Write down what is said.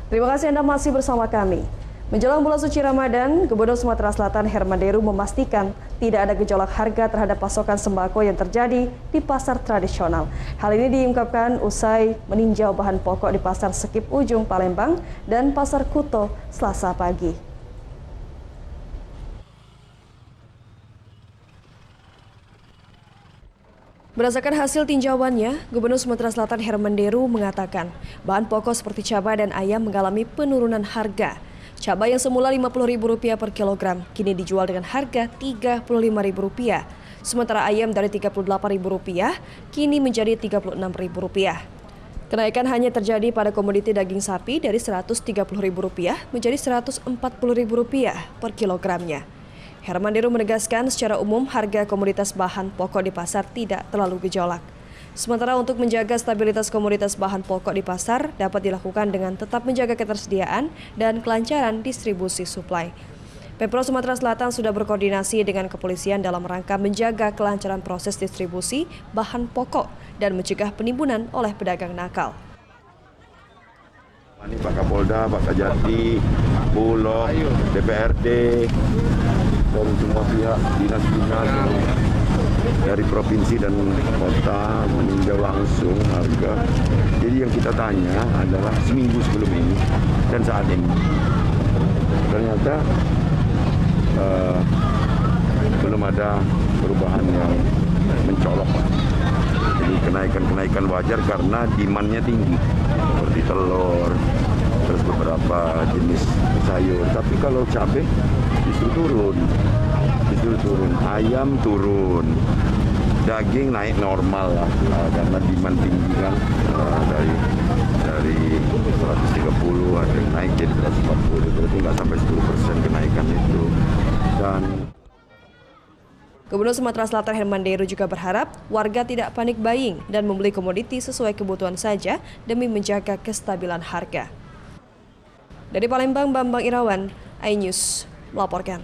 Terima kasih Anda masih bersama kami. Menjelang bulan suci Ramadan, Gubernur Sumatera Selatan Herman Deru memastikan tidak ada gejolak harga terhadap pasokan sembako yang terjadi di pasar tradisional. Hal ini diungkapkan usai meninjau bahan pokok di Pasar Sekip Ujung Palembang dan Pasar Kuto Selasa pagi. Berdasarkan hasil tinjauannya, Gubernur Sumatera Selatan Herman Deru mengatakan bahan pokok seperti cabai dan ayam mengalami penurunan harga. Cabai yang semula Rp50.000 per kilogram kini dijual dengan harga Rp35.000. Sementara ayam dari Rp38.000 kini menjadi Rp36.000. Kenaikan hanya terjadi pada komoditi daging sapi dari Rp130.000 menjadi Rp140.000 per kilogramnya. Herman Deru menegaskan secara umum harga komoditas bahan pokok di pasar tidak terlalu gejolak. Sementara untuk menjaga stabilitas komoditas bahan pokok di pasar dapat dilakukan dengan tetap menjaga ketersediaan dan kelancaran distribusi suplai. Pemprov Sumatera Selatan sudah berkoordinasi dengan kepolisian dalam rangka menjaga kelancaran proses distribusi bahan pokok dan mencegah penimbunan oleh pedagang nakal. Ini Pak Kapolda, Pak Kajati, Bulog, DPRD, dan semua pihak dinas-dinas dari provinsi dan kota meninjau langsung harga. Jadi yang kita tanya adalah seminggu sebelum ini dan saat ini. Ternyata belum ada perubahan yang mencolok. Jadi kenaikan wajar karena demand-nya tinggi, seperti telur, terus beberapa jenis sayur. Tapi kalau cabai justru turun, ayam turun, daging naik normal lah, karena demand tinggi kan, dari 130 ada yang naik jadi 140, berarti nggak sampai 10% kenaikan itu. Dan Gubernur Sumatera Selatan Herman Deru juga berharap warga tidak panik buying dan membeli komoditi sesuai kebutuhan saja demi menjaga kestabilan harga. Dari Palembang, Bambang Irawan, iNews melaporkan.